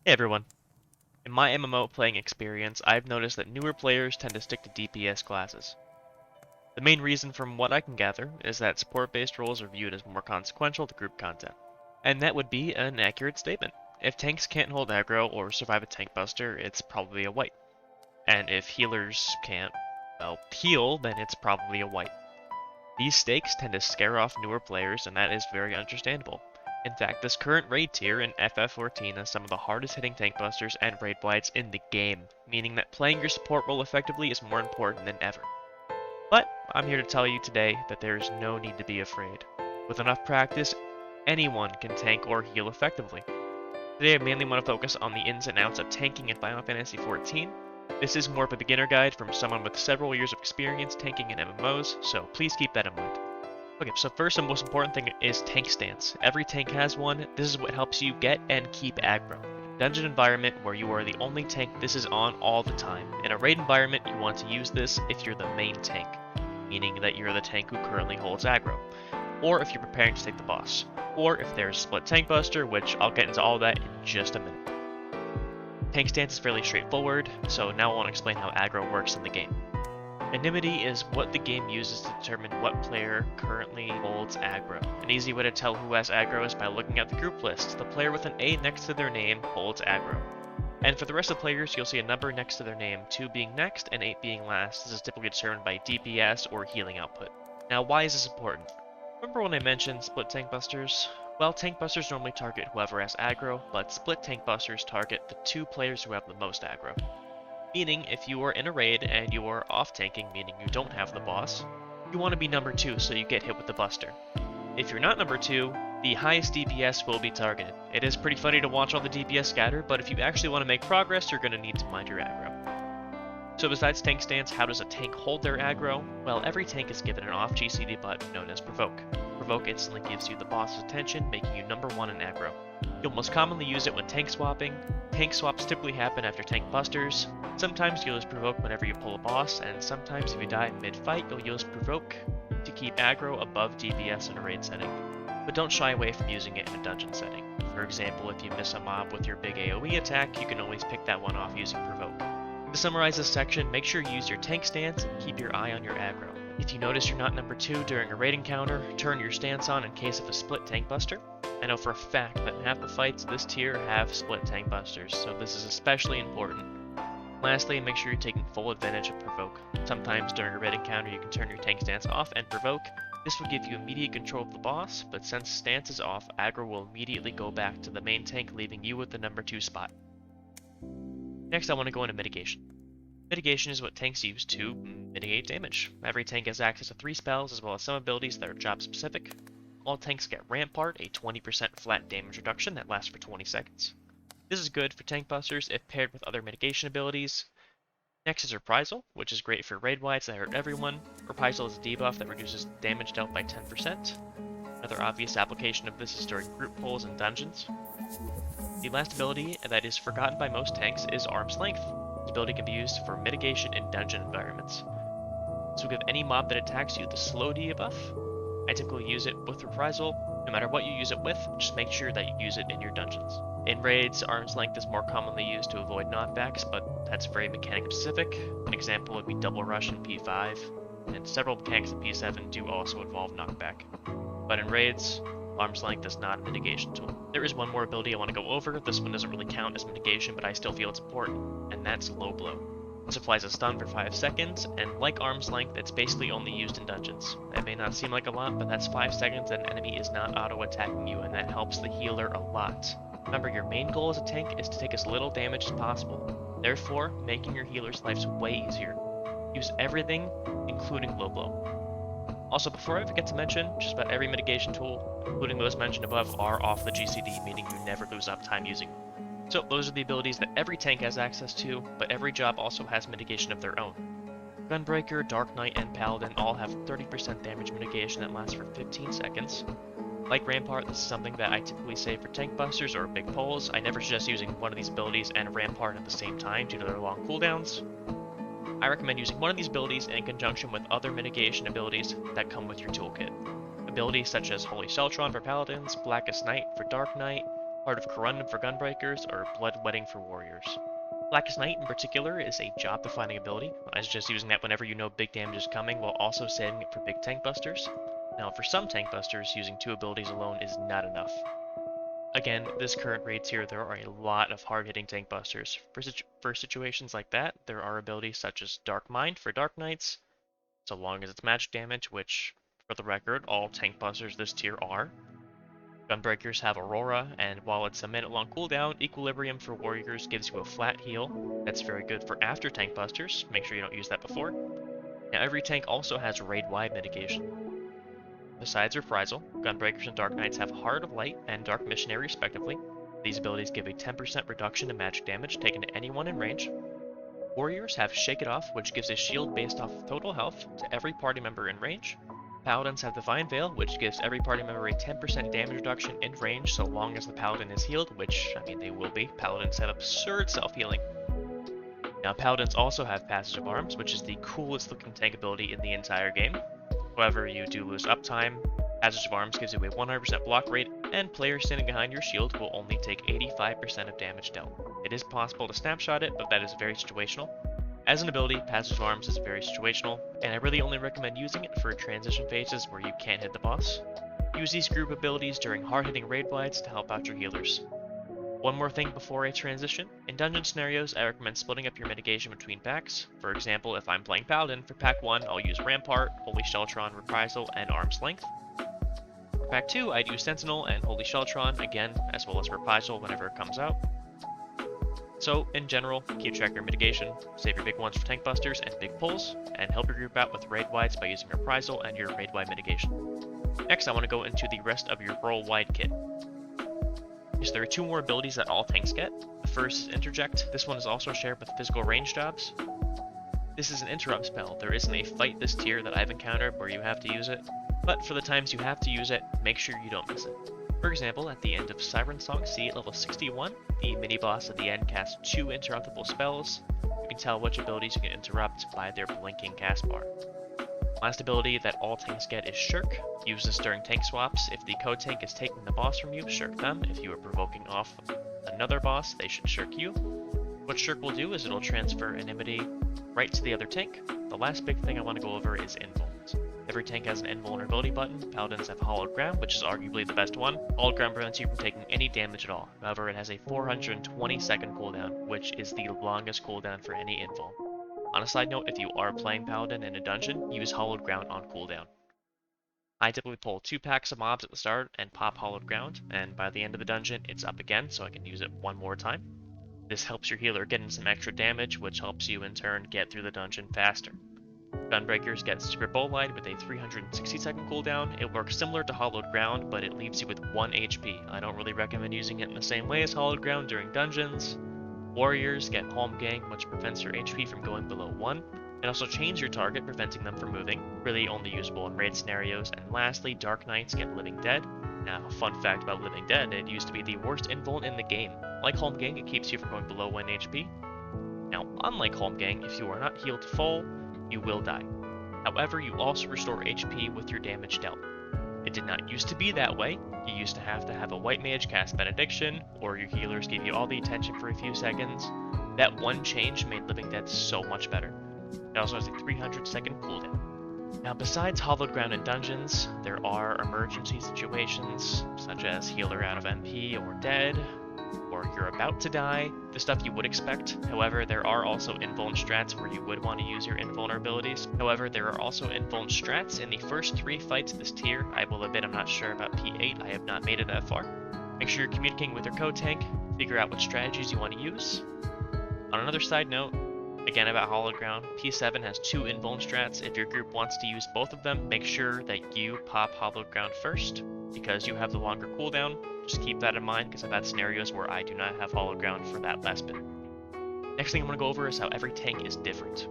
Hey everyone. In my MMO playing experience, I've noticed that newer players tend to stick to DPS classes. The main reason from what I can gather is that support-based roles are viewed as more consequential to group content. And that would be an accurate statement. If tanks can't hold aggro or survive a tank buster, it's probably a wipe. And if healers can't, well, heal, then it's probably a wipe. These stakes tend to scare off newer players, and that is very understandable. In fact, this current raid tier in FF14 has some of the hardest hitting tank busters and raid wides in the game, meaning that playing your support role effectively is more important than ever. But I'm here to tell you today that there is no need to be afraid. With enough practice, anyone can tank or heal effectively. Today I mainly want to focus on the ins and outs of tanking in Final Fantasy XIV. This is more of a beginner guide from someone with several years of experience tanking in MMOs, so please keep that in mind. Okay, so first and most important thing is tank stance. Every tank has one. This is what helps you get and keep aggro. Dungeon environment where you are the only tank, this is on all the time. In a raid environment, you want to use this if you're the main tank, meaning that you're the tank who currently holds aggro, or if you're preparing to take the boss, or if there's split tank buster, which I'll get into all that in just a minute. Tank stance is fairly straightforward, so now I want to explain how aggro works in the game. Anonymity is what the game uses to determine what player currently holds aggro. An easy way to tell who has aggro is by looking at the group list. The player with an A next to their name holds aggro. And for the rest of the players, you'll see a number next to their name, 2 being next and 8 being last. This is typically determined by DPS or healing output. Now, why is this important? Remember when I mentioned split tank busters? Well, tank busters normally target whoever has aggro, but split tank busters target the 2 players who have the most aggro. Meaning, if you are in a raid and you are off-tanking, meaning you don't have the boss, you want to be number 2 so you get hit with the buster. If you're not number 2, the highest DPS will be targeted. It is pretty funny to watch all the DPS scatter, but if you actually want to make progress, you're going to need to mind your aggro. So besides tank stance, how does a tank hold their aggro? Well, every tank is given an off GCD button known as Provoke. Provoke instantly gives you the boss's attention, making you number 1 in aggro. You'll most commonly use it when tank swapping. Tank swaps typically happen after tank busters. Sometimes you'll use Provoke whenever you pull a boss, and sometimes if you die mid-fight, you'll use Provoke to keep aggro above DPS in a raid setting. But don't shy away from using it in a dungeon setting. For example, if you miss a mob with your big AoE attack, you can always pick that one off using Provoke. To summarize this section, make sure you use your tank stance and keep your eye on your aggro. If you notice you're not number 2 during a raid encounter, turn your stance on in case of a split tank buster. I know for a fact that half the fights this tier have split tank busters, so this is especially important. Lastly, make sure you're taking full advantage of Provoke. Sometimes during a raid encounter you can turn your tank stance off and Provoke. This will give you immediate control of the boss, but since stance is off, aggro will immediately go back to the main tank, leaving you with the number 2 spot. Next I want to go into Mitigation. Mitigation is what tanks use to mitigate damage. Every tank has access to 3 spells as well as some abilities that are job specific. All tanks get Rampart, a 20% flat damage reduction that lasts for 20 seconds. This is good for tank busters if paired with other mitigation abilities. Next is Reprisal, which is great for raid wides that hurt everyone. Reprisal is a debuff that reduces damage dealt by 10%. Another obvious application of this is during group pulls and dungeons. The last ability that is forgotten by most tanks is Arm's Length. This ability can be used for mitigation in dungeon environments. This will give any mob that attacks you the slow debuff. I typically use it with Reprisal. No matter what you use it with, just make sure that you use it in your dungeons. In raids, Arm's Length is more commonly used to avoid knockbacks, but that's very mechanic specific. An example would be Double Rush in P5, and several mechanics in P7 do also involve knockback. But in raids, Arm's Length is not a mitigation tool. There is one more ability I want to go over. This one doesn't really count as mitigation, but I still feel it's important, and that's Low Blow. This applies a stun for 5 seconds, and like Arm's Length, it's basically only used in dungeons. That may not seem like a lot, but that's 5 seconds and an enemy is not auto-attacking you, and that helps the healer a lot. Remember, your main goal as a tank is to take as little damage as possible. Therefore, making your healer's lives way easier. Use everything, including Low Blow. Also, before I forget to mention, just about every mitigation tool, including those mentioned above, are off the GCD, meaning you never lose uptime using them. So those are the abilities that every tank has access to, but every job also has mitigation of their own. Gunbreaker, Dark Knight, and Paladin all have 30% damage mitigation that lasts for 15 seconds. Like Rampart, this is something that I typically save for tank busters or big pulls. I never suggest using one of these abilities and Rampart at the same time due to their long cooldowns. I recommend using one of these abilities in conjunction with other mitigation abilities that come with your toolkit. Abilities such as Holy Celtron for Paladins, Blackest Night for Dark Knight, Heart of Corundum for Gunbreakers, or Blood Wedding for Warriors. Blackest Knight in particular is a job-defining ability. I suggest using that whenever you know big damage is coming, while also saving it for big tank busters. Now, for some tank busters, using 2 abilities alone is not enough. Again, this current raid tier, there are a lot of hard-hitting tank busters. For situations like that, there are abilities such as Dark Mind for Dark Knights, so long as it's magic damage, which, for the record, all tank busters this tier are. Gunbreakers have Aurora, and while it's a minute-long cooldown, Equilibrium for Warriors gives you a flat heal. That's very good for after tank busters. Make sure you don't use that before. Now, every tank also has raid-wide mitigation. Besides Reprisal, Gunbreakers and Dark Knights have Heart of Light and Dark Missionary respectively. These abilities give a 10% reduction to magic damage taken to anyone in range. Warriors have Shake It Off, which gives a shield based off of total health to every party member in range. Paladins have Divine Veil, which gives every party member a 10% damage reduction in range so long as the Paladin is healed, which, I mean, they will be. Paladins have absurd self-healing. Now, Paladins also have Passage of Arms, which is the coolest looking tank ability in the entire game. However, you do lose uptime. Passage of Arms gives you a 100% block rate, and players standing behind your shield will only take 85% of damage dealt. It is possible to snapshot it, but that is very situational. As an ability, Passage of Arms is very situational, and I really only recommend using it for transition phases where you can't hit the boss. Use these group abilities during hard-hitting raid wides to help out your healers. One more thing before I transition. In dungeon scenarios, I recommend splitting up your mitigation between packs. For example, if I'm playing Paladin, for pack 1, I'll use Rampart, Holy Sheltron, Reprisal, and Arm's Length. For pack 2, I'd use Sentinel and Holy Sheltron, again, as well as Reprisal whenever it comes out. So, in general, keep track of your mitigation, save your big ones for tank busters and big pulls, and help your group out with raid wides by using Reprisal and your raid wide mitigation. Next, I want to go into the rest of your roll wide kit. So there are 2 more abilities that all tanks get. The first is Interject. This one is also shared with physical range jobs. This is an interrupt spell. There isn't a fight this tier that I've encountered where you have to use it, but for the times you have to use it, make sure you don't miss it. For example, at the end of Siren Song C at level 61, the mini-boss at the end casts 2 interruptible spells. You can tell which abilities you can interrupt by their blinking cast bar. Last ability that all tanks get is Shirk. Use this during tank swaps. If the co-tank is taking the boss from you, shirk them. If you are provoking off another boss, they should shirk you. What Shirk will do is it'll transfer enmity right to the other tank. The last big thing I want to go over is invulns. Every tank has an invulnerability button. Paladins have Hallowed Ground, which is arguably the best one. Hallowed Ground prevents you from taking any damage at all. However, it has a 420 second cooldown, which is the longest cooldown for any invuln. On a side note, if you are playing Paladin in a dungeon, use Hallowed Ground on cooldown. I typically pull 2 packs of mobs at the start and pop Hallowed Ground, and by the end of the dungeon, it's up again, so I can use it one more time. This helps your healer get in some extra damage, which helps you in turn get through the dungeon faster. Gunbreakers get Secret Bowline with a 360 second cooldown. It works similar to Hallowed Ground, but it leaves you with 1 HP. I don't really recommend using it in the same way as Hallowed Ground during dungeons. Warriors get Holmgang, which prevents your HP from going below 1. It also chains your target, preventing them from moving, really only usable in raid scenarios. And lastly, Dark Knights get Living Dead. Now, fun fact about Living Dead, it used to be the worst invuln in the game. Like Holmgang, it keeps you from going below 1 HP. Now, unlike Holmgang, if you are not healed full, you will die. However, you also restore HP with your damage dealt. It did not used to be that way. You used to have a white mage cast Benediction, or your healers gave you all the attention for a few seconds. That one change made Living Dead so much better. It also has a 300 second cooldown. Now, besides Hallowed Ground and dungeons, there are emergency situations, such as healer out of MP or dead, or you're about to die, the stuff you would expect. However, there are also invuln strats where you would want to use your invulnerabilities. However, there are also invuln strats in the first 3 fights of this tier. I will admit I'm not sure about P8, I have not made it that far. Make sure you're communicating with your co-tank, figure out what strategies you want to use. On another side note, again about Hallowed Ground, P7 has 2 invuln strats. If your group wants to use both of them, make sure that you pop Hallowed Ground first, because you have the longer cooldown. Just keep that in mind, because I've had scenarios where I do not have Hallowed Ground for that last bit. Next thing I'm going to go over is how every tank is different.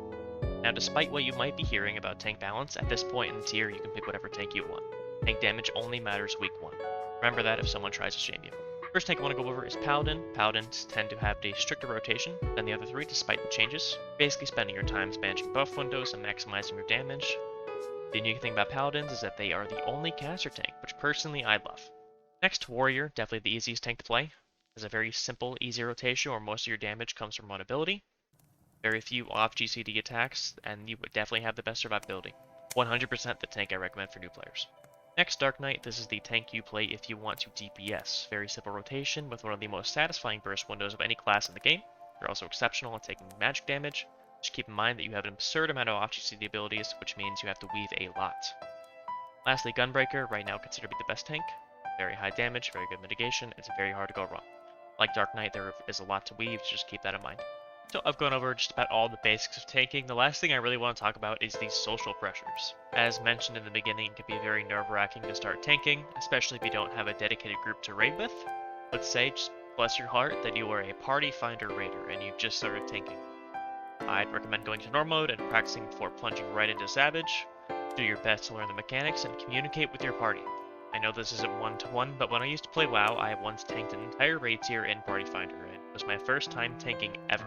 Now, despite what you might be hearing about tank balance, at this point in the tier you can pick whatever tank you want. Tank damage only matters week 1. Remember that if someone tries to shame you. First tank I want to go over is Paladin. Paladins tend to have a stricter rotation than the other 3 despite the changes, basically spending your time managing buff windows and maximizing your damage. The unique thing about Paladins is that they are the only caster tank, which personally I love. Next, Warrior, definitely the easiest tank to play. Has a very simple, easy rotation where most of your damage comes from one ability. Very few off GCD attacks, and you would definitely have the best survivability. 100% the tank I recommend for new players. Next, Dark Knight. This is the tank you play if you want to DPS. Very simple rotation with one of the most satisfying burst windows of any class in the game. You're also exceptional at taking magic damage. Just keep in mind that you have an absurd amount of off GCD abilities, which means you have to weave a lot. Lastly, Gunbreaker, right now considered to be the best tank. Very high damage, very good mitigation, it's very hard to go wrong. Like Dark Knight, there is a lot to weave, so just keep that in mind. So I've gone over just about all the basics of tanking. The last thing I really want to talk about is these social pressures. As mentioned in the beginning, it can be very nerve-wracking to start tanking, especially if you don't have a dedicated group to raid with. Let's say, just bless your heart, that you are a party finder raider and you've just started tanking. I'd recommend going to normal mode and practicing before plunging right into Savage. Do your best to learn the mechanics and communicate with your party. I know this isn't one-to-one, but when I used to play WoW, I once tanked an entire raid tier in Party Finder, and it was my first time tanking ever.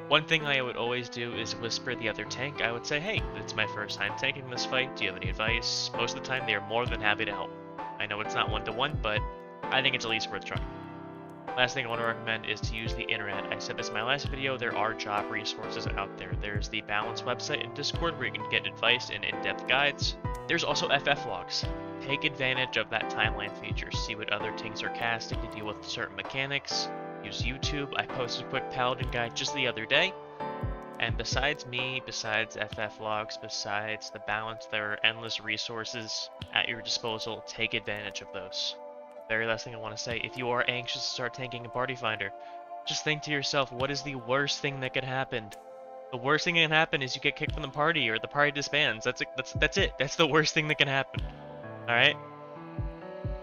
One thing I would always do is whisper the other tank. I would say, hey, it's my first time tanking this fight, do you have any advice? Most of the time they are more than happy to help. I know it's not one-to-one, but I think it's at least worth trying. Last thing I want to recommend is to use the internet. I said this in my last video, there are job resources out there. There's the Balance website and Discord where you can get advice and in-depth guides. There's also FF logs. Take advantage of that timeline feature. See what other tanks are casting to deal with certain mechanics. Use YouTube. I posted a quick Paladin guide just the other day. And besides me, besides FF logs, besides the Balance, there are endless resources at your disposal. Take advantage of those. Very last thing I want to say, if you are anxious to start tanking a Party Finder, just think to yourself, what is the worst thing that could happen? The worst thing that can happen is you get kicked from the party or the party disbands. That's it. That's the worst thing that can happen. Alright?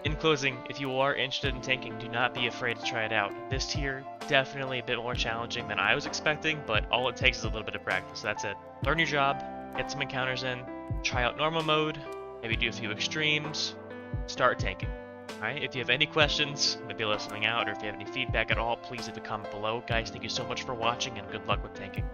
In closing, if you are interested in tanking, do not be afraid to try it out. This tier, definitely a bit more challenging than I was expecting, but all it takes is a little bit of practice. That's it. Learn your job, get some encounters in, try out normal mode, maybe do a few extremes, start tanking. Alright, if you have any questions, maybe listening out, or if you have any feedback at all, please leave a comment below. Guys, thank you so much for watching, and good luck with tanking.